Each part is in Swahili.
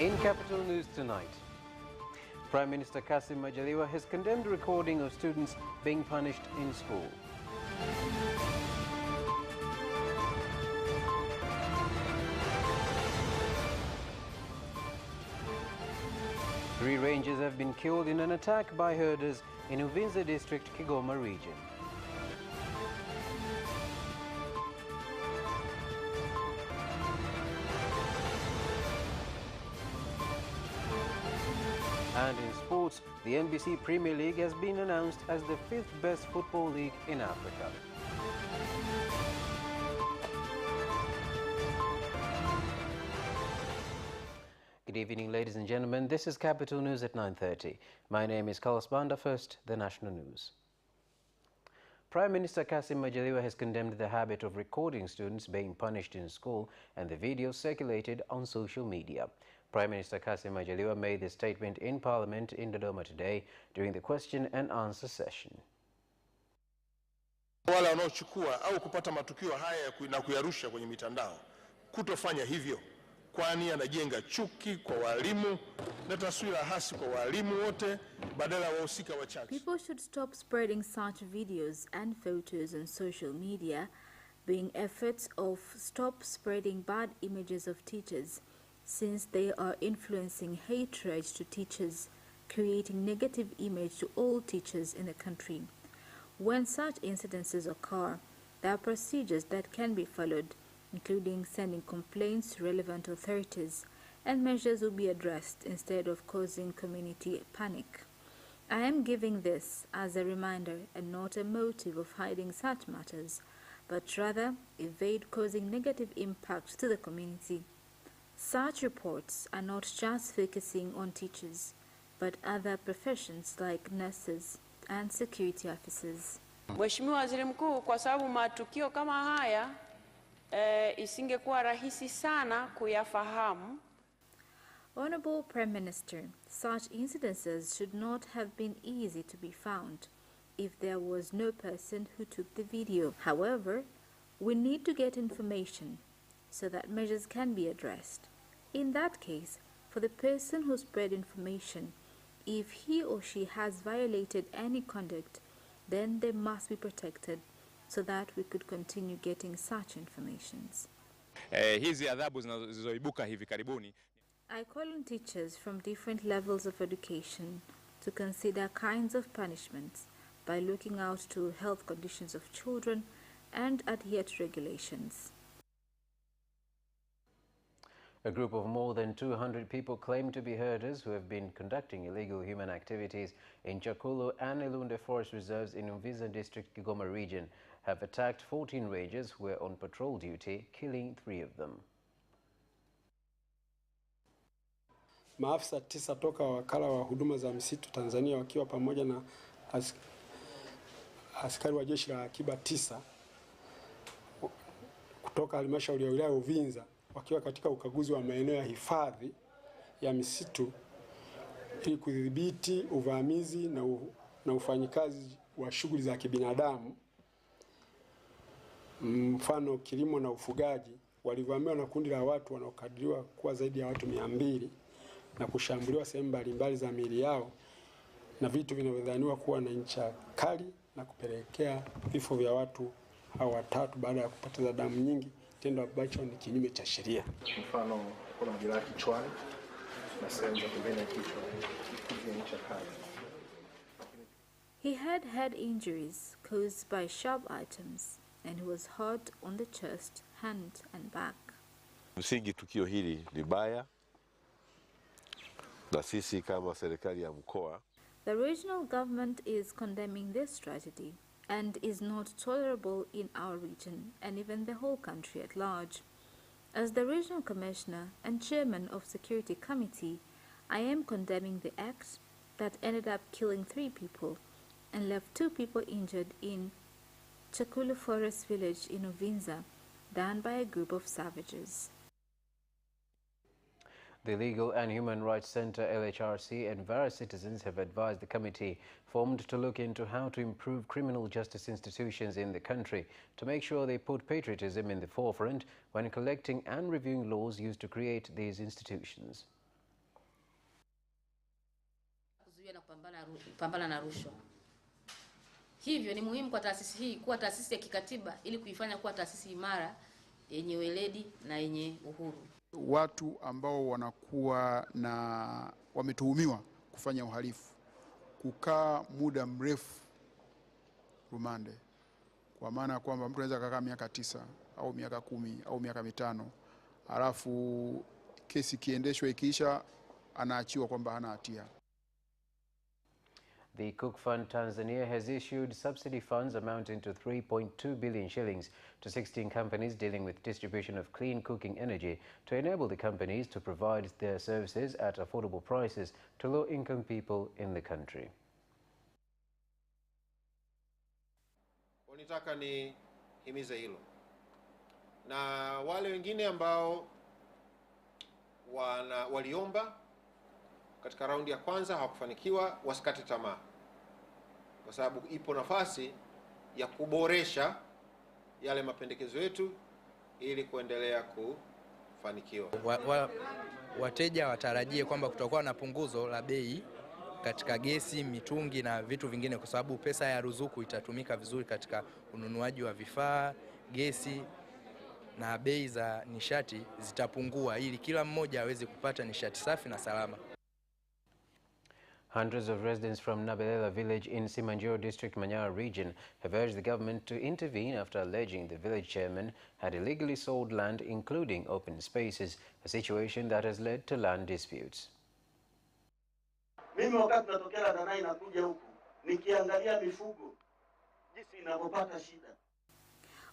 In Capital News tonight, Prime Minister Kassim Majaliwa has condemned recording of students being punished in school. Three rangers have been killed in an attack by herders in Uvinza district, Kigoma region. And in sports, the NBC Premier League has been announced as the 5th best football league in Africa. Good evening, ladies and gentlemen. This is Capital News at 9:30. My name is Carlos Banda. First, the national news. Prime Minister Kassim Majaliwa has condemned the habit of recording students being punished in school and the videos circulated on social media. Prime Minister Kassim Majaliwa made this statement in Parliament in Dodoma today during the question and answer session. Wale wanaochukua au kupata matukio haya na kuyarusha kwenye mitandao kutofanya hivyo, kwani anajenga chuki kwa walimu na taswira hasi kwa walimu wote badala ya wahusika wachache. People should stop spreading such videos and photos on social media, being efforts of stop spreading bad images of teachers, since they are influencing hatred to teachers, creating negative image to all teachers in the country. When such incidences occur, there are procedures that can be followed, including sending complaints to relevant authorities, and measures will be addressed instead of causing community panic. I am giving this as a reminder and not a motive of hiding such matters, but rather evade causing negative impact to the community. Such reports are not just focusing on teachers, but other professions like nurses and security officers. Mheshimiwa Waziri Mkuu, kwa sababu matukio kama haya isingekuwa rahisi sana kuyafahamu. Honorable Prime Minister, such incidences should not have been easy to be found if there was no person who took the video. However, we need to get information so that measures can be addressed. In that case, for the person who spread information, if he or she has violated any conduct, then they must be protected so that we could continue getting such informations. Hizi adhabu zinazoibuka hivi karibuni. I call on teachers from different levels of education to consider kinds of punishments by looking out to health conditions of children and adhere to regulations. A group of more than 200 people claimed to be herders who have been conducting illegal human activities in Chakulu and Ilunde forest reserves in Uvinza district, Kigoma region, have attacked 14 rangers who were on patrol duty, killing 3 of them. Maafisa 9 toka wakala wa huduma za msitu Tanzania wakiwa pamoja na askari wa jeshi la akiba 9 kutoka halmashauri ya wilaya Uvinza wakiwa katika ukaguzi wa maeneo ya hifadhi ya misitu ili kudhibiti uvamizi na ufanyikazi wa shughuli za kibinadamu, mfano kilimo na ufugaji. Walivamiwa na kundi la watu wanaokadiriwa kuwa zaidi ya watu 200 na kushambuliwa sehemu mbalimbali za miili yao na vitu vinavyodhaniwa kuwa na ncha kali na kupelekea vifo vya watu hao 3 baada ya kupoteza damu nyingi, tendo ambacho ni kinyume cha sheria. Mfano kuna majeraha kichwani na sehemu za pembeni ya kichwa vya ncha kali. He had head injuries caused by sharp items and he was hurt on the chest, hand and back. Msingi tukio hili ni baya na sisi kama serikali ya mkoa. The regional government is condemning this tragedy and is not tolerable in our region and even the whole country at large. As the regional commissioner and chairman of Security Committee, I am condemning the act that ended up killing 3 people and left 2 people injured in Chakulu Forest Village in Uvinza, done by a group of savages. The Legal and Human Rights Center, LHRC, and various citizens have advised the committee formed to look into how to improve criminal justice institutions in the country to make sure they put patriotism in the forefront when collecting and reviewing laws used to create these institutions. kupambana na rushwa. Hivyo ni muhimu kwa taasisi hii kuwa taasisi ya kikatiba ili kuifanya kuwa taasisi imara yenye weledi na yenye uhuru. Watu ambao wanakuwa wametuhumiwa kufanya uhalifu kukaa muda mrefu rumande, kwa maana kwamba mtu anaweza kukaa miaka 9 au miaka 10 au miaka 5, alafu kesi kiendeshwa ikiisha anaachiwa kwamba hana hatia. The Cook Fund Tanzania has issued subsidy funds amounting to 3.2 billion shillings to 16 companies dealing with distribution of clean cooking energy to enable the companies to provide their services at affordable prices to low-income people in the country. Nitaka ni himize hilo. Na wale wengine ambao waliomba katika raundi ya kwanza hawakufanikiwa, wasikate tamaa, kwa sababu ipo nafasi ya kuboresha yale mapendekezo yetu ili kuendelea kufanikiwa. Wateja watarajie kwamba kutakuwa na punguzo la bei katika gesi, mitungi na vitu vingine, kwa sababu pesa ya ruzuku itatumika vizuri katika ununuaji wa vifaa, gesi, na bei za nishati zitapungua ili kila mmoja aweze kupata nishati safi na salama. Hundreds of residents from Nabelela village in Simanjiro district, Manyara region have urged the government to intervene after alleging the village chairman had illegally sold land, including open spaces, a situation that has led to land disputes. Mimi wakati natokea Danai na kuja huku nikiangalia mifugo jinsi inavyopata shida.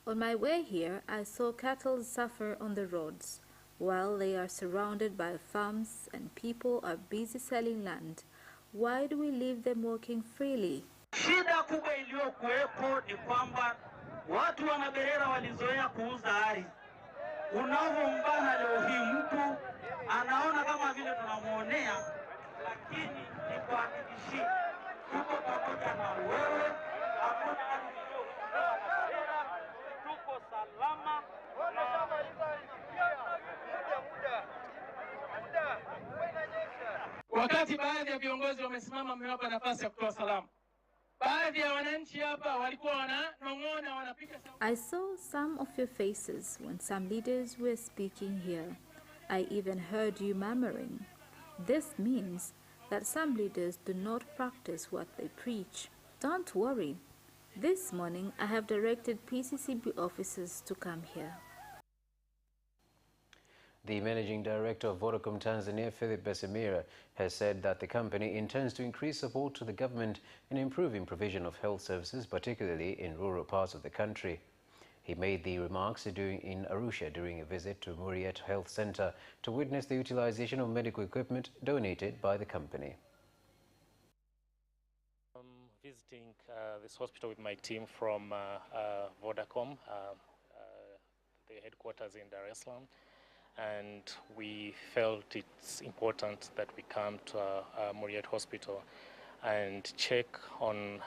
On my way here, I saw cattle suffer on the roads while they are surrounded by farms and people are busy selling land. Why do we leave them walking freely? Shida kubwa iliyokuwepo ni kwamba watu wa Naberera walizoea kuuza ardhi. Unavombana leo hii mtu anaona kama vile tunamuonea, lakini ni kuhakikishia tuko pamoja na wewe, hakuna ardhi tuko salama. Wakati baadhi ya viongozi wamesimama, mmewapa nafasi ya kutoa salamu. Baadhi ya wananchi hapa walikuwa wananong'ona, wanapiga sauti. I saw some of your faces when some leaders were speaking here. I even heard you murmuring. This means that some leaders do not practice what they preach. Don't worry. This morning I have directed PCCB officers to come here. The Managing Director of Vodacom Tanzania, Philip Besemira, has said that the company intends to increase support to the government in improving provision of health services, particularly in rural parts of the country. He made the remarks in Arusha during a visit to Muriet Health Center to witness the utilization of medical equipment donated by the company. Visiting this hospital with my team from Vodacom, the headquarters in Dar es Salaam. And we felt it's important that we come to Muriet Hospital and check on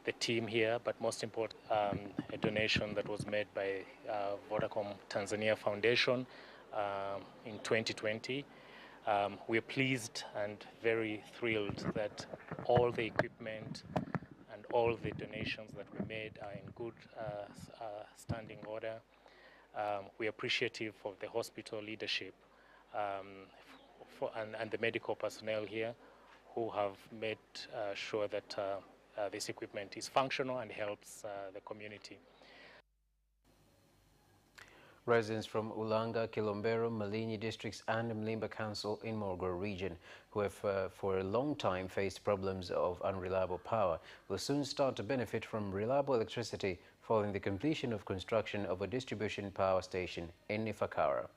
the team here, but most important, a donation that was made by Vodacom Tanzania Foundation in 2020. We're pleased and very thrilled that all the equipment and all the donations that we made are in good standing order. We're appreciative of the hospital leadership and the medical personnel here who have made sure that this equipment is functional and helps the community. Residents from Ulanga, Kilombero, Malinyi districts and Mlimba Council in Morogoro region, who have for a long time faced problems of unreliable power, will soon start to benefit from reliable electricity following the completion of construction of a distribution power station in Ifakara.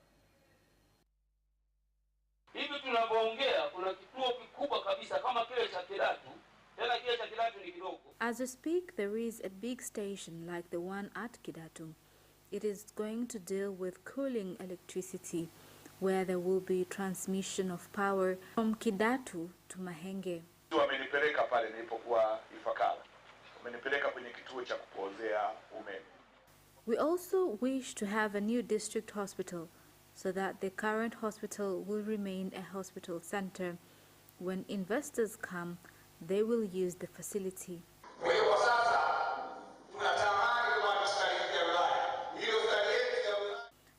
Hivi tunavyoongea kuna kituo kikubwa kabisa kama kile cha Kidatu, tena kile cha Kidatu ni kidogo. As we speak, there is a big station like the one at Kidatu. It is going to deal with cooling electricity, where there will be transmission of power from Kidatu to Mahenge. Wamenipeleka pale nilipokuwa Ifakara. Wamenipeleka kwenye kituo cha kupozea umeme. We also wish to have a new district hospital so that the current hospital will remain a hospital center. When investors come, they will use the facility.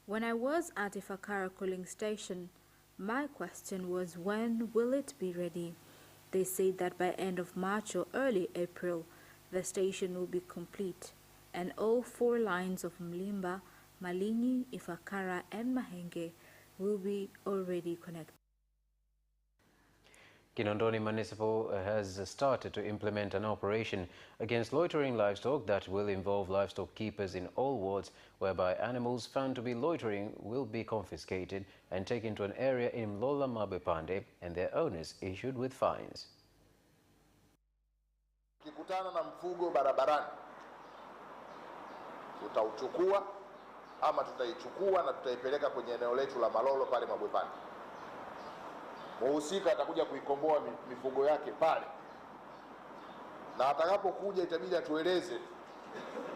When I was at Ifakara cooling station, my question was, when will it be ready? They said that by end of March or early April, the station will be complete, and all 4 lines of Mlimba, Malinyi, Ifakara, and Mahenge will be already connected. Kinondoni Municipal has started to implement an operation against loitering livestock that will involve livestock keepers in all wards, whereby animals found to be loitering will be confiscated and taken to an area in Mlola Mabepande and their owners issued with fines. Ukikutana na mfugo barabarani, tutauchukua ama tutaichukua na tutaipeleka kwenye eneo letu la Malolo pale Mabwepande. Muhusika atakuja kuikomboa mifugo yake pale, na atakapokuja itabidi atueleze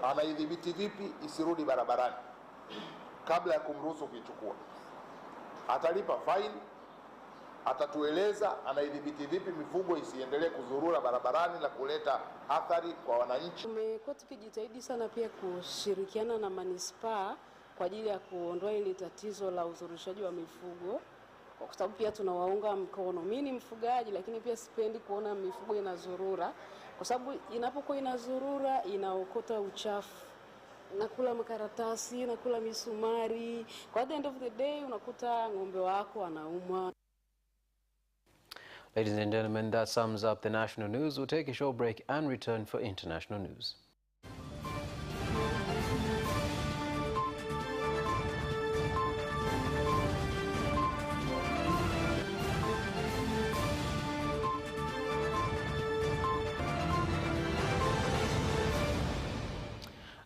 anaidhibiti vipi isirudi barabarani kabla ya kumruhusu kuichukua. Atalipa faini, atatueleza anaidhibiti vipi mifugo isiendelee kuzurura barabarani na kuleta athari kwa wananchi. Tumekuwa tukijitahidi sana pia kushirikiana na manispaa kwa ajili ya kuondoa ile tatizo la uzurishaji wa mifugo, kwa sababu pia tunawaunga mkono. Mimi ni mfugaji, lakini pia sipendi kuona mifugo inazurura, kwa sababu inapokuwa inazurura inaokota uchafu, nakula makaratasi, nakula misumari. Kwa the end of the day unakuta ng'ombe wako anaumwa. Ladies and gentlemen, that sums up the national news. We'll take a short break and return for international news.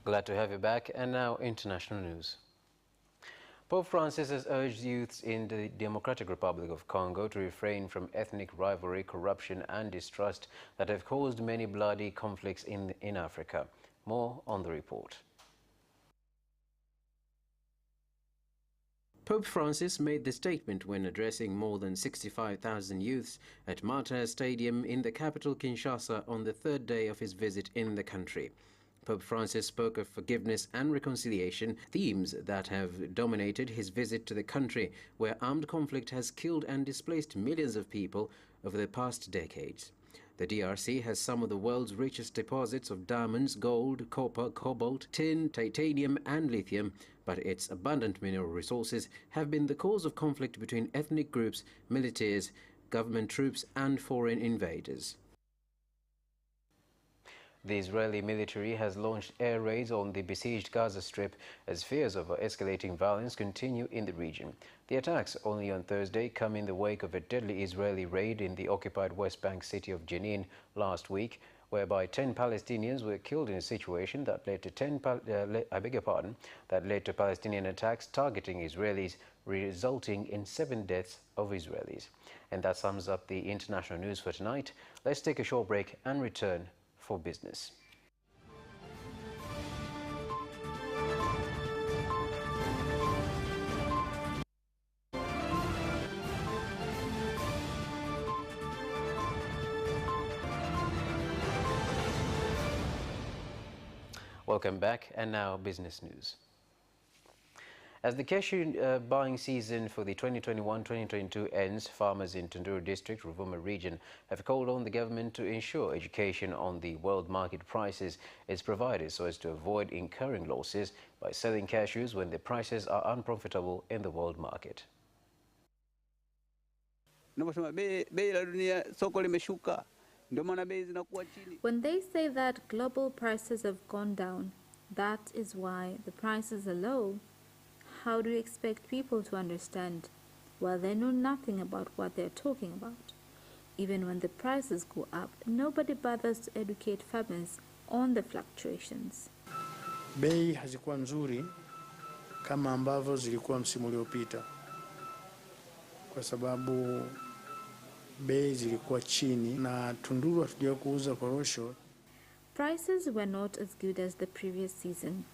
Glad to have you back, and now international news. Pope Francis has urged youths in the Democratic Republic of Congo to refrain from ethnic rivalry, corruption and distrust that have caused many bloody conflicts in Africa. More on the report. Pope Francis made the statement when addressing more than 65,000 youths at Martyr Stadium in the capital Kinshasa on the 3rd day of his visit in the country. Pope Francis spoke of forgiveness and reconciliation, themes that have dominated his visit to the country, where armed conflict has killed and displaced millions of people over the past decades. The DRC has some of the world's richest deposits of diamonds, gold, copper, cobalt, tin, titanium and lithium, but its abundant mineral resources have been the cause of conflict between ethnic groups, militaries, government troops and foreign invaders. The Israeli military has launched air raids on the besieged Gaza Strip as fears of escalating violence continue in the region. The attacks, only on Thursday, come in the wake of a deadly Israeli raid in the occupied West Bank city of Jenin last week, whereby 10 Palestinians were killed in a situation that led to Palestinian attacks targeting Israelis, resulting in 7 deaths of Israelis. And that sums up the international news for tonight. Let's take a short break and return for business. Welcome back, and now business news. As the cashew buying season for the 2021-2022 ends, farmers in Tunduru District, Ruvuma region, have called on the government to ensure education on the world market prices is provided so as to avoid incurring losses by selling cashews when the prices are unprofitable in the world market. When they say that global prices have gone down, that is why the prices are low. How do you expect people to understand? Well, they know nothing about what they're talking about. Even when the prices go up, nobody bothers to educate farmers on the fluctuations. Bei hazikuwa nzuri kama ambavyo zilikuwa msimu uliopita, kwa sababu bei zilikuwa chini na Tunduru hatujawahi kuuza korosho. Prices were not as good as the previous season.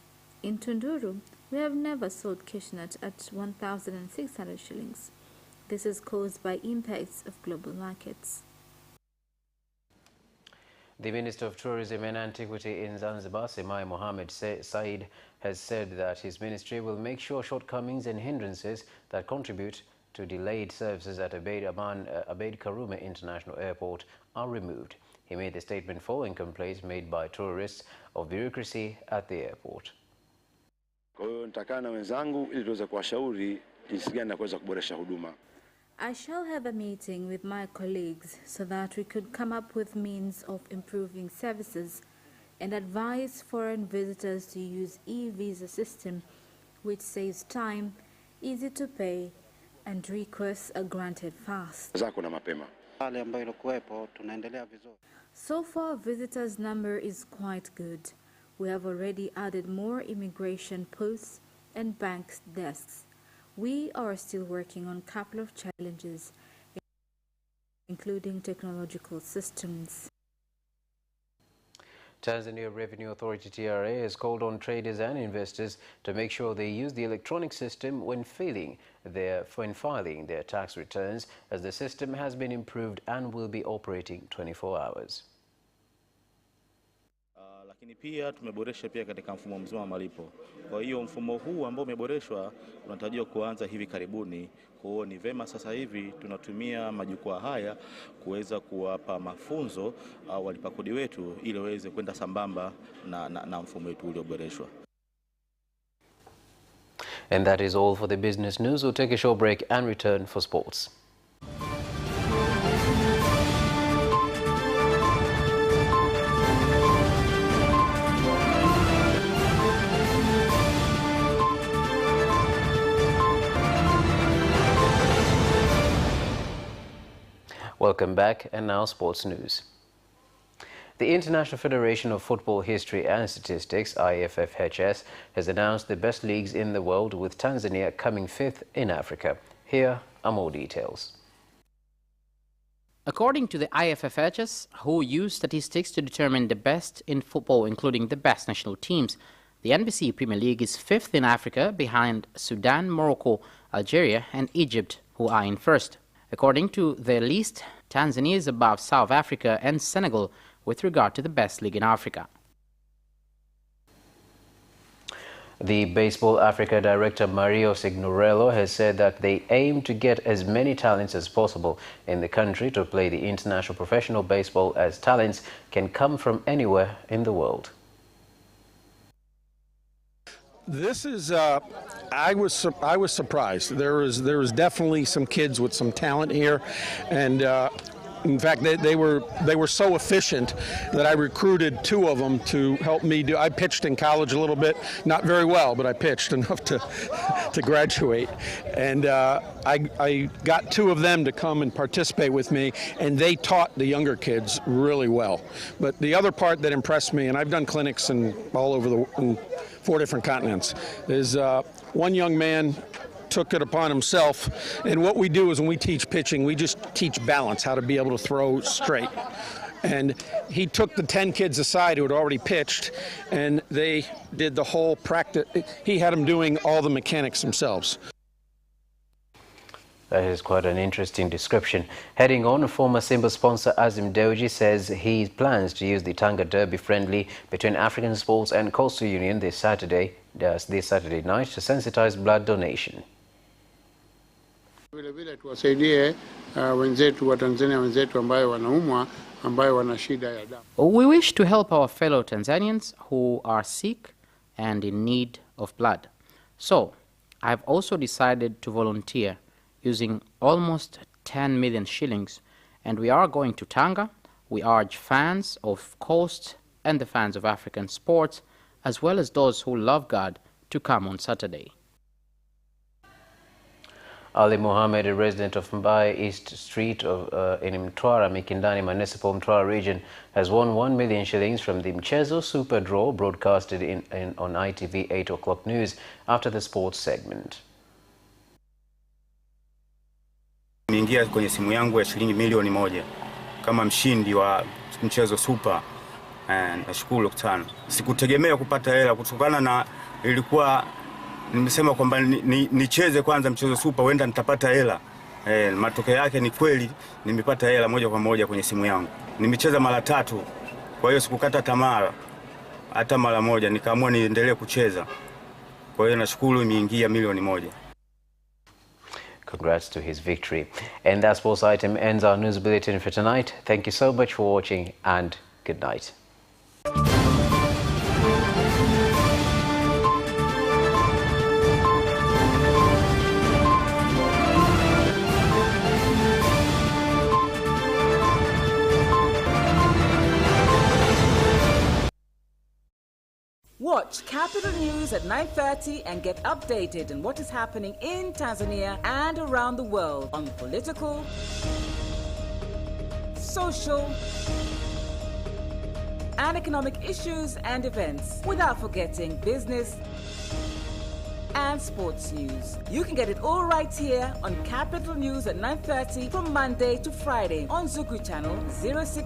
In Tunduru, we have never sold cashewnut at 1,600 shillings. This is caused by impacts of global markets. The Minister of Tourism and Antiquity in Zanzibar, Semai Mohamed Said, has said that his ministry will make sure shortcomings and hindrances that contribute to delayed services at Abeid Karume International Airport are removed. He made the statement following complaints made by tourists of bureaucracy at the airport. Kwa hiyo nitakaa na wenzangu ili tuweze kuwashauri jinsi gani na kuweza kuboresha huduma. I shall have a meeting with my colleagues so that we could come up with means of improving services and advise foreign visitors to use e-visa system, which saves time, easy to pay, and requests are granted fast. Zako na mapema. Hali ambayo ilikuwepo tunaendelea vizuri. So far, visitors' number is quite good. We have already added more immigration posts and bank desks. We are still working on a couple of challenges, including technological systems. Tanzania Revenue Authority TRA has called on traders and investors to make sure they use the electronic system when filing their tax returns, as the system has been improved and will be operating 24 hours. Lakini pia tumeboresha pia katika mfumo mzima wa malipo. Kwa hiyo mfumo huu ambao umeboreshwa tunatarajiwa kuanza hivi karibuni. Kwa hiyo ni vema sasa hivi tunatumia majukwaa haya kuweza kuwapa mafunzo walipa kodi wetu ili waweze kwenda sambamba na mfumo wetu ulioboreshwa. And that is all for the business news. We'll take a short break and return for sports. Welcome back, and now sports news. The International Federation of Football History and Statistics, IFFHS, has announced the best leagues in the world, with Tanzania coming 5th in Africa. Here are more details. According to the IFFHS, who use statistics to determine the best in football, including the best national teams, the NBC Premier League is 5th in Africa, behind Sudan, Morocco, Algeria and Egypt, who are in 1st. According to their list, Tanzania is above South Africa and Senegal with regard to the best league in Africa. The Baseball Africa director Mario Signorello has said that they aim to get as many talents as possible in the country to play the international professional baseball, as talents can come from anywhere in the world. This is, I was surprised. There was definitely some kids with some talent here, and in fact, they were so efficient that I recruited 2 of them to help me do. I pitched in college a little bit, not very well, but I pitched enough to graduate, and I got 2 of them to come and participate with me, and they taught the younger kids really well. But the other part that impressed me, and I've done clinics all over in 4 different continents, is one young man took it upon himself, and what we do is when we teach pitching, we just teach balance, how to be able to throw straight. And he took the 10 kids aside who had already pitched, and they did the whole practice. He had them doing all the mechanics themselves. That is quite an interesting description. Heading on, former Simba sponsor Azim Dewji says he plans to use the Tanga Derby friendly between African Sports and Coastal Union this Saturday night to sensitize blood donation. Vile tuwasaidie wenzetu wa Tanzania, wenzetu ambayo wanaumwa, ambayo wana shida ya damu. We wish to help our fellow Tanzanians who are sick and in need of blood. So, I've also decided to volunteer using almost 10 million shillings, and we are going to Tanga. We urge fans of Coast and the fans of African sports, as well as those who love God, to come on Saturday. Ali Mohammed, a resident of Mbai East Street in Mtwara, Mikindani Municipal Mtwara region, has won 1 million shillings from the Mchezo Super Draw broadcasted on ITV 8 o'clock news after the sports segment. Nimeingia kwenye simu yangu ya shilingi milioni 1 kama mshindi wa Mchezo Super. Nashukuru sana. Sikutegemea kupata hela kutokana na ilikuwa nimesema kwamba nicheze kwanza Mchezo Super, huenda nitapata hela. Matokeo yake ni kweli nimepata hela moja kwa moja kwenye simu yangu. Nimecheza mara 3 Kwa hiyo sikukata tamaa hata mara moja, nikaamua niendelee kucheza. Kwa hiyo nashukuru imeingia milioni 1. Congrats to his victory. And that sports item ends our news bulletin for tonight. Thank you so much for watching and good night. Watch Capital News at 9:30 and get updated on what is happening in Tanzania and around the world on political, social, and economic issues and events, without forgetting business and sports news. You can get it all right here on Capital News at 9:30 from Monday to Friday on Zuku Channel 06.